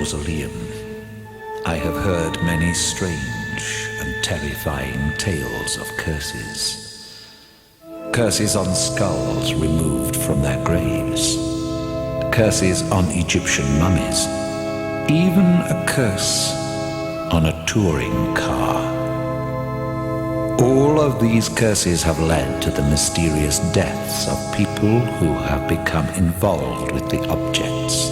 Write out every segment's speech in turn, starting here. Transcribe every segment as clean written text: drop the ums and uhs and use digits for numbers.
mausoleum, I have heard many strange and terrifying tales of curses. Curses on skulls removed from their graves. Curses on Egyptian mummies. Even a curse on a touring car. All of these curses have led to the mysterious deaths of people who have become involved with the objects.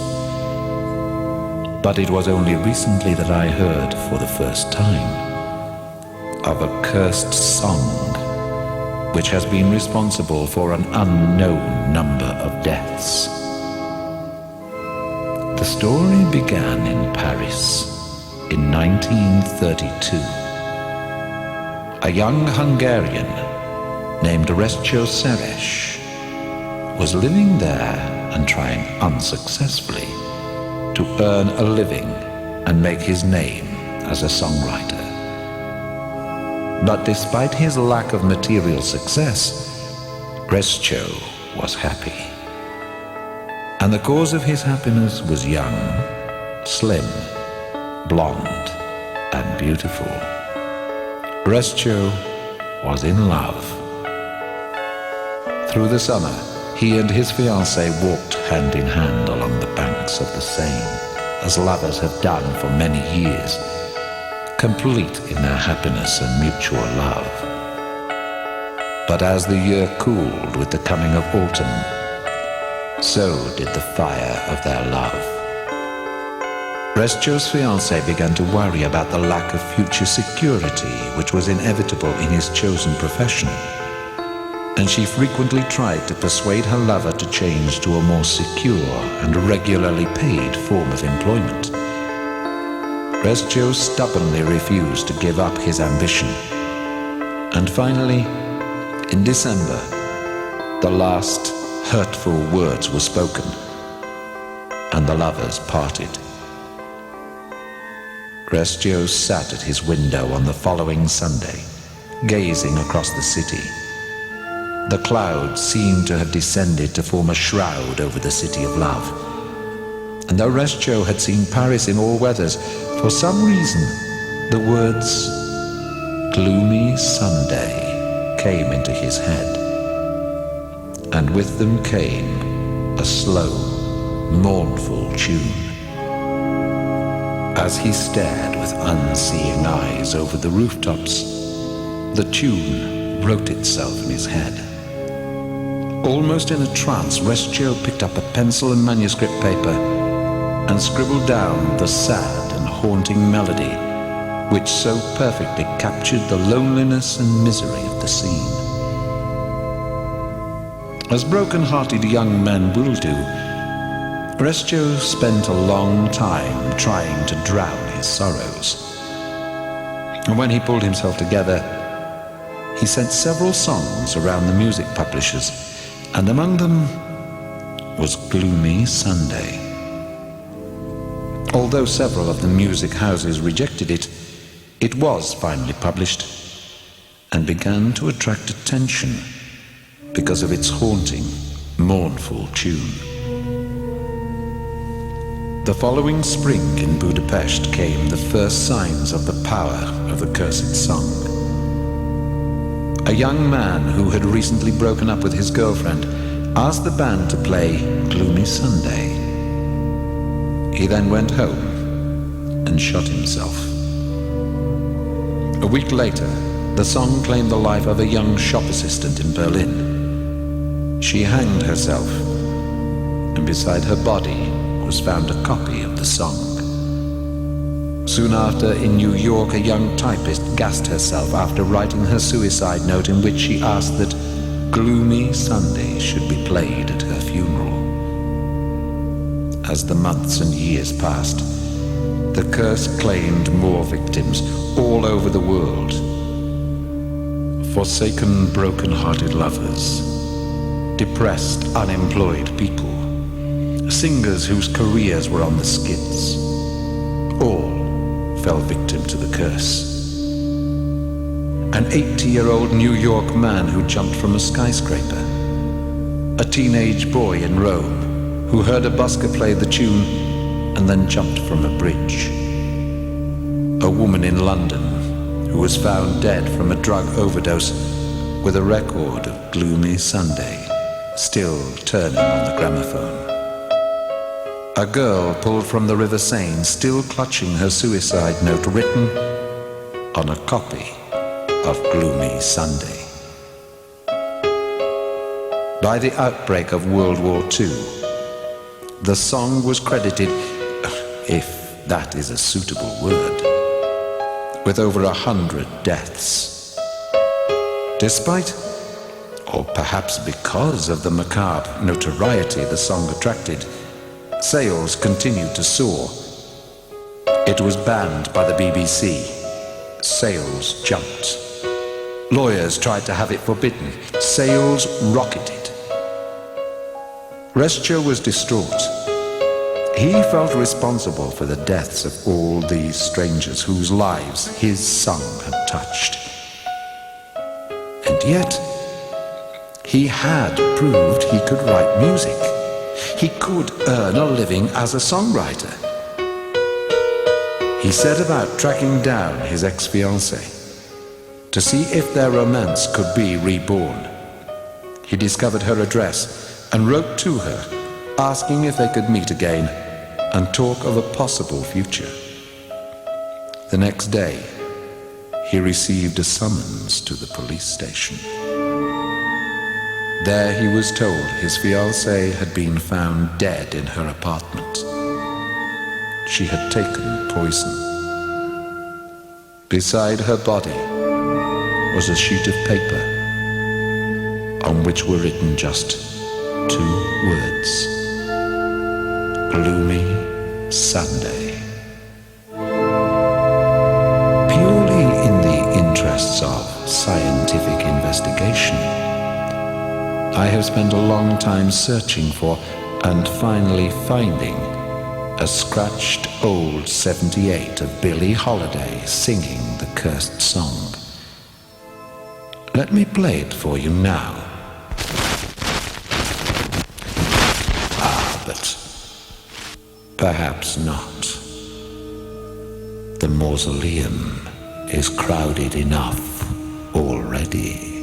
But it was only recently that I heard for the first time of a cursed song which has been responsible for an unknown number of deaths. The story began in Paris in 1932. A young Hungarian named Restjo Seres was living there and trying unsuccessfully to earn a living and make his name as a songwriter. But despite his lack of material success, Restjo was happy. And the cause of his happiness was young, slim, blonde, and beautiful. Restjo was in love. Through the summer, he and his fiancée walked hand in hand along the banks of the Seine, as lovers have done for many years, complete in their happiness and mutual love. But as the year cooled with the coming of autumn, so did the fire of their love. Restjo's fiancée began to worry about the lack of future security which was inevitable in his chosen profession, and she frequently tried to persuade her lover to change to a more secure and regularly paid form of employment. Restjo stubbornly refused to give up his ambition, and finally, in December, the last hurtful words were spoken, and the lovers parted. Restjo sat at his window on the following Sunday, gazing across the city. The clouds seemed to have descended to form a shroud over the city of love. And though Restjo had seen Paris in all weathers, for some reason the words "Gloomy Sunday" came into his head. And with them came a slow, mournful tune. As he stared with unseeing eyes over the rooftops, the tune wrote itself in his head. Almost in a trance, Restjo picked up a pencil and manuscript paper and scribbled down the sad and haunting melody which so perfectly captured the loneliness and misery of the scene. As broken-hearted young men will do, Restjo spent a long time trying to drown his sorrows. And when he pulled himself together, he sent several songs around the music publishers, and among them was Gloomy Sunday. Although several of the music houses rejected it, it was finally published and began to attract attention because of its haunting, mournful tune. The following spring in Budapest came the first signs of the power of the cursed song. A young man who had recently broken up with his girlfriend asked the band to play Gloomy Sunday. He then went home and shot himself. A week later, the song claimed the life of a young shop assistant in Berlin. She hanged herself, and beside her body was found a copy of the song. Soon after, in New York, a young typist gassed herself after writing her suicide note in which she asked that Gloomy Sunday should be played at her funeral. As the months and years passed, the curse claimed more victims all over the world. Forsaken, broken-hearted lovers, depressed, unemployed people, singers whose careers were on the skids, all fell victim to the curse. An 80-year-old New York man who jumped from a skyscraper, a teenage boy in Rome who heard a busker play the tune and then jumped from a bridge. A woman in London who was found dead from a drug overdose with a record of Gloomy Sunday still turning on the gramophone. A girl pulled from the River Seine still clutching her suicide note written on a copy of Gloomy Sunday. By the outbreak of World War II, the song was credited, if that is a suitable word, with over 100 deaths. Despite, or perhaps because of the macabre notoriety the song attracted, sales continued to soar. It was banned by the BBC. Sales jumped. Lawyers tried to have it forbidden. Sales rocketed. Rescher was distraught. He felt responsible for the deaths of all these strangers whose lives his song had touched. And yet, he had proved he could write music. He could earn a living as a songwriter. He set about tracking down his ex-fiancée to see if their romance could be reborn. He discovered her address and wrote to her, asking if they could meet again and talk of a possible future. The next day, he received a summons to the police station. There he was told his fiancée had been found dead in her apartment. She had taken poison. Beside her body was a sheet of paper on which were written just 2 words: Gloomy Sunday. Purely in the interests of scientific investigation, I have spent a long time searching for and finally finding a scratched old 78 of Billie Holiday singing the cursed song. Let me play it for you now. But perhaps not. The mausoleum is crowded enough already.